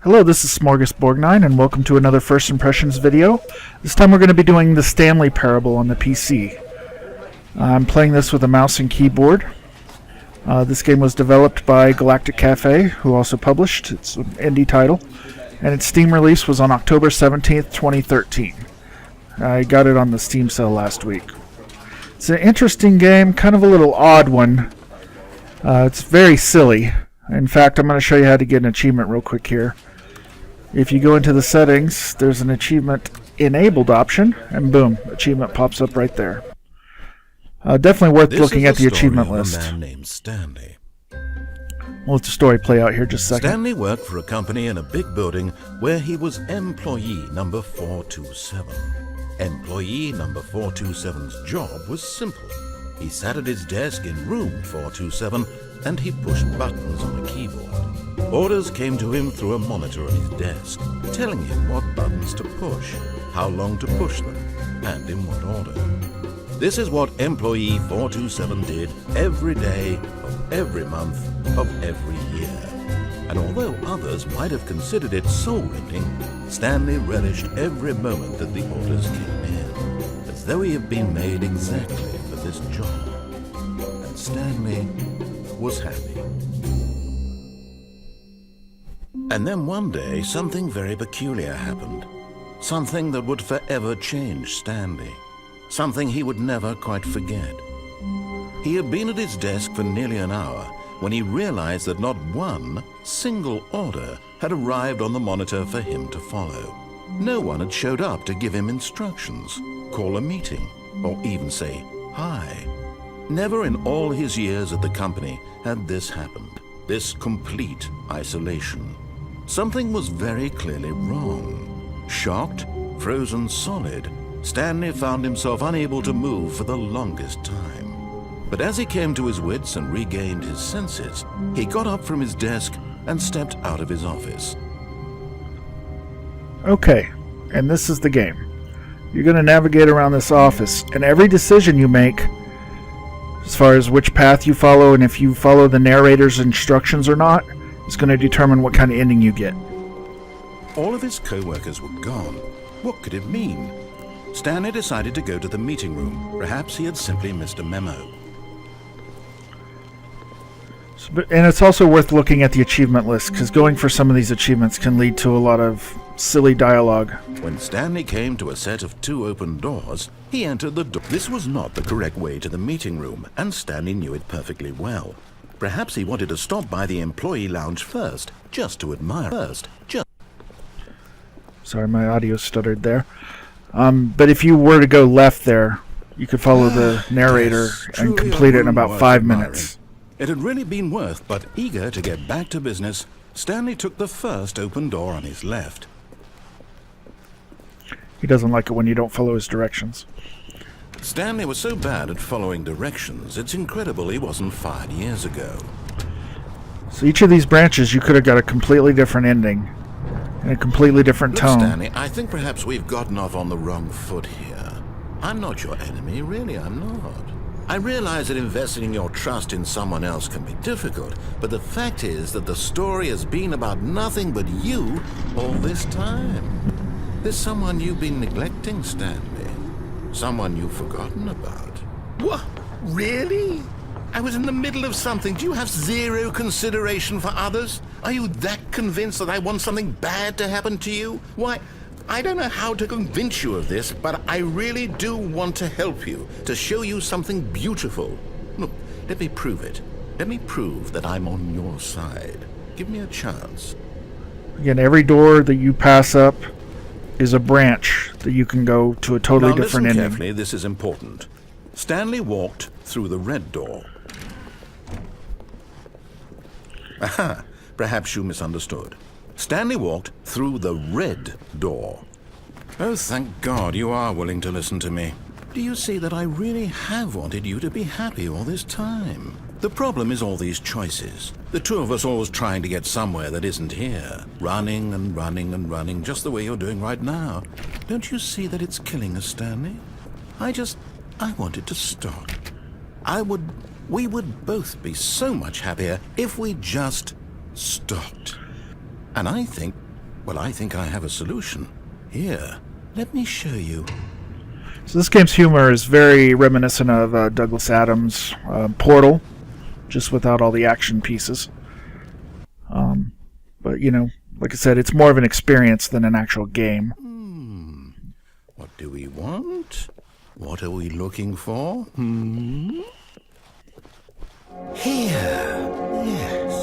Hello, this is SmorgasBorgnine, and welcome to another First Impressions video. This time we're going to be doing the Stanley Parable on the PC. I'm playing this with a mouse and keyboard. This game was developed by Galactic Cafe, who also published. It's an indie title, and its Steam release was on October 17th, 2013. I got it on the Steam sale last week. It's an interesting game, kind of a little odd one. It's very silly. In fact, I'm going to show you how to get an achievement real quick here. If you go into the settings, there's an achievement enabled option, and boom, achievement pops up right there. Definitely worth looking at the achievement list. A man named Stanley. We'll let the story play out here just a second. Stanley worked for a company in a big building where he was employee number 427. Employee number 427's job was simple. He sat at his desk in room 427 and he pushed buttons on a keyboard. Orders came to him through a monitor on his desk, telling him what buttons to push, how long to push them, and in what order. This is what employee 427 did every day of every month of every year. And although others might have considered it soul-rending, Stanley relished every moment that the orders came in, as though he had been made exactly for this job. And Stanley was happy. And then one day, something very peculiar happened. Something that would forever change Stanley. Something he would never quite forget. He had been at his desk for nearly an hour when he realized that not one single order had arrived on the monitor for him to follow. No one had showed up to give him instructions, call a meeting, or even say hi. Never in all his years at the company had this happened, this complete isolation. Something was very clearly wrong. Shocked, frozen solid, Stanley found himself unable to move for the longest time. But as he came to his wits and regained his senses, he got up from his desk and stepped out of his office. Okay, and this is the game. You're going to navigate around this office, and every decision you make, as far as which path you follow and if you follow the narrator's instructions or not, is going to determine what kind of ending you get. All of his co-workers were gone. What could it mean? Stanley decided to go to the meeting room. Perhaps he had simply missed a memo. And it's also worth looking at the achievement list, because going for some of these achievements can lead to a lot of silly dialogue. When Stanley came to a set of 2 open doors, he entered the door. This was not the correct way to the meeting room, and Stanley knew it perfectly well. Perhaps he wanted to stop by the employee lounge first, just to admire first. Sorry, my audio stuttered there. But if you were to go left there, you could follow the narrator and complete it in about 5 minutes. It had really been worth, but eager to get back to business, Stanley took the first open door on his left. He doesn't like it when you don't follow his directions. Stanley was so bad at following directions, it's incredible he wasn't fired years ago. So each of these branches, you could have got a completely different ending and a completely different tone. Look, Stanley, I think perhaps we've gotten off on the wrong foot here. I'm not your enemy, really, I'm not. I realize that investing your trust in someone else can be difficult, but the fact is that the story has been about nothing but you all this time. There's someone you've been neglecting, Stanley. Someone you've forgotten about. What? Really? I was in the middle of something. Do you have zero consideration for others? Are you that convinced that I want something bad to happen to you? Why, I don't know how to convince you of this, but I really do want to help you, to show you something beautiful. Look, let me prove it. Let me prove that I'm on your side. Give me a chance. Again, every door that you pass up is a branch that you can go to a totally different ending. Now listen carefully, this is important. Stanley walked through the red door. Aha, perhaps you misunderstood. Stanley walked through the red door. Oh, thank God you are willing to listen to me. Do you see that I really have wanted you to be happy all this time? The problem is all these choices. The two of us always trying to get somewhere that isn't here. Running and running and running, just the way you're doing right now. Don't you see that it's killing us, Stanley? I wanted to stop. We would both be so much happier if we just stopped. And I think Well, I think I have a solution. Here, let me show you. So this game's humor is very reminiscent of Douglas Adams' Portal, just without all the action pieces. But, you know, like I said, it's more of an experience than an actual game. What do we want? What are we looking for? Here. Yes.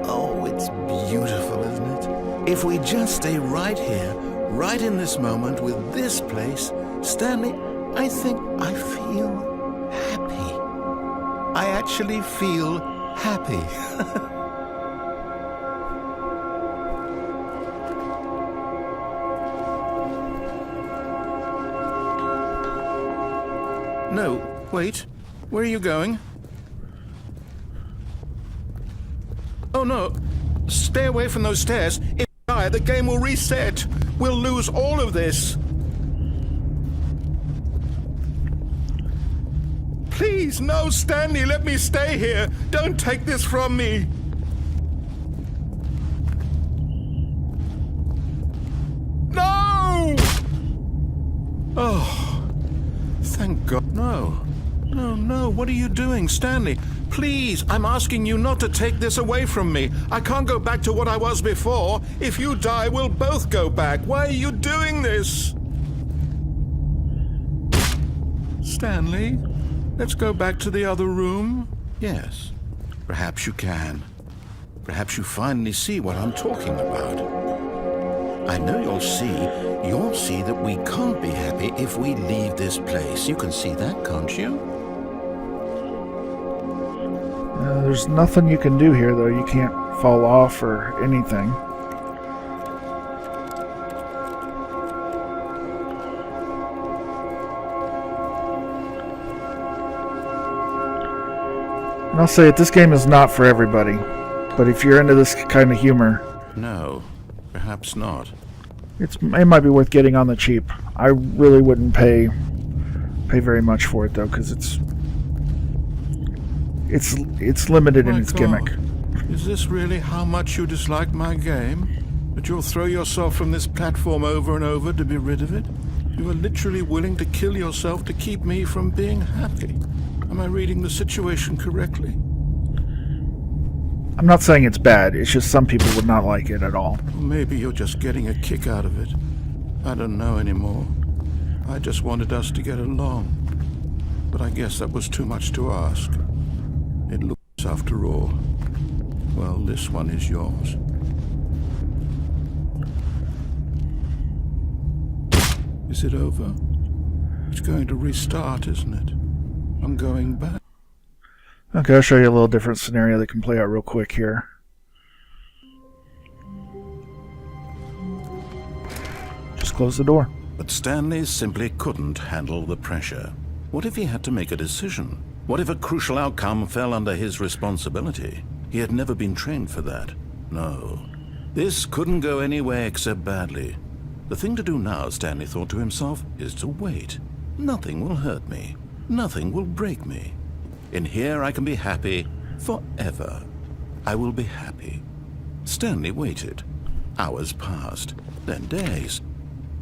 Oh, it's beautiful, isn't it? If we just stay right here, right in this moment with this place, Stanley, I think I feel happy. I actually feel happy. No, wait. Where are you going? Oh no. Stay away from those stairs. If we die, the game will reset. We'll lose all of this. Please, no, Stanley, let me stay here. Don't take this from me. No! Oh, thank God. No. No, what are you doing, Stanley? Please, I'm asking you not to take this away from me. I can't go back to what I was before. If you die, we'll both go back. Why are you doing this? Stanley, let's go back to the other room. Yes, perhaps you can. Perhaps you finally see what I'm talking about. I know you'll see that we can't be happy if we leave this place. You can see that, can't you? There's nothing you can do here, though. You can't fall off or anything. And I'll say it, this game is not for everybody. But if you're into this kind of humor... No, perhaps not. It might be worth getting on the cheap. I really wouldn't pay very much for it, though, because it's limited in its gimmick. Is this really how much you dislike my game? That you'll throw yourself from this platform over and over to be rid of it? You are literally willing to kill yourself to keep me from being happy. Am I reading the situation correctly? I'm not saying it's bad, it's just some people would not like it at all. Maybe you're just getting a kick out of it. I don't know anymore. I just wanted us to get along. But I guess that was too much to ask. It looks, after all, well, this one is yours. Is it over? It's going to restart, isn't it? I'm going back. Okay, I'll show you a little different scenario that can play out real quick here. Just close the door. But Stanley simply couldn't handle the pressure. What if he had to make a decision? What if a crucial outcome fell under his responsibility? He had never been trained for that. No. This couldn't go any way except badly. The thing to do now, Stanley thought to himself, is to wait. Nothing will hurt me. Nothing will break me. In here I can be happy forever. I will be happy. Stanley waited. Hours passed, then days.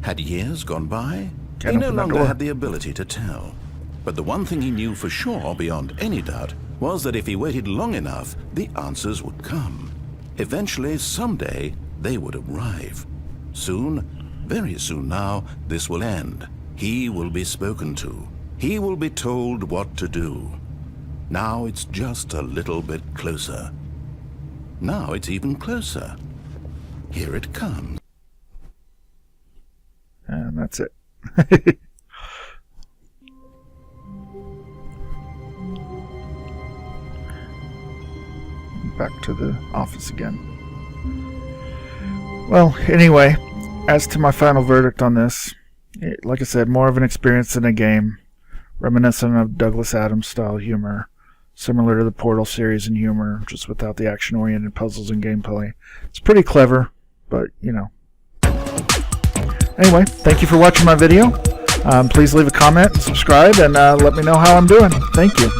Had years gone by? He no longer had the ability to tell. But the one thing he knew for sure, beyond any doubt, was that if he waited long enough, the answers would come. Eventually, someday, they would arrive. Soon, very soon now, this will end. He will be spoken to. He will be told what to do. Now it's just a little bit closer. Now it's even closer. Here it comes. And that's it. Back to the office again. Well, anyway, as to my final verdict on this, like I said, more of an experience than a game. Reminiscent of Douglas Adams style humor. Similar to the Portal series in humor, just without the action-oriented puzzles and gameplay. It's pretty clever, but, you know. Anyway, thank you for watching my video. Please leave a comment, subscribe, and let me know how I'm doing. Thank you.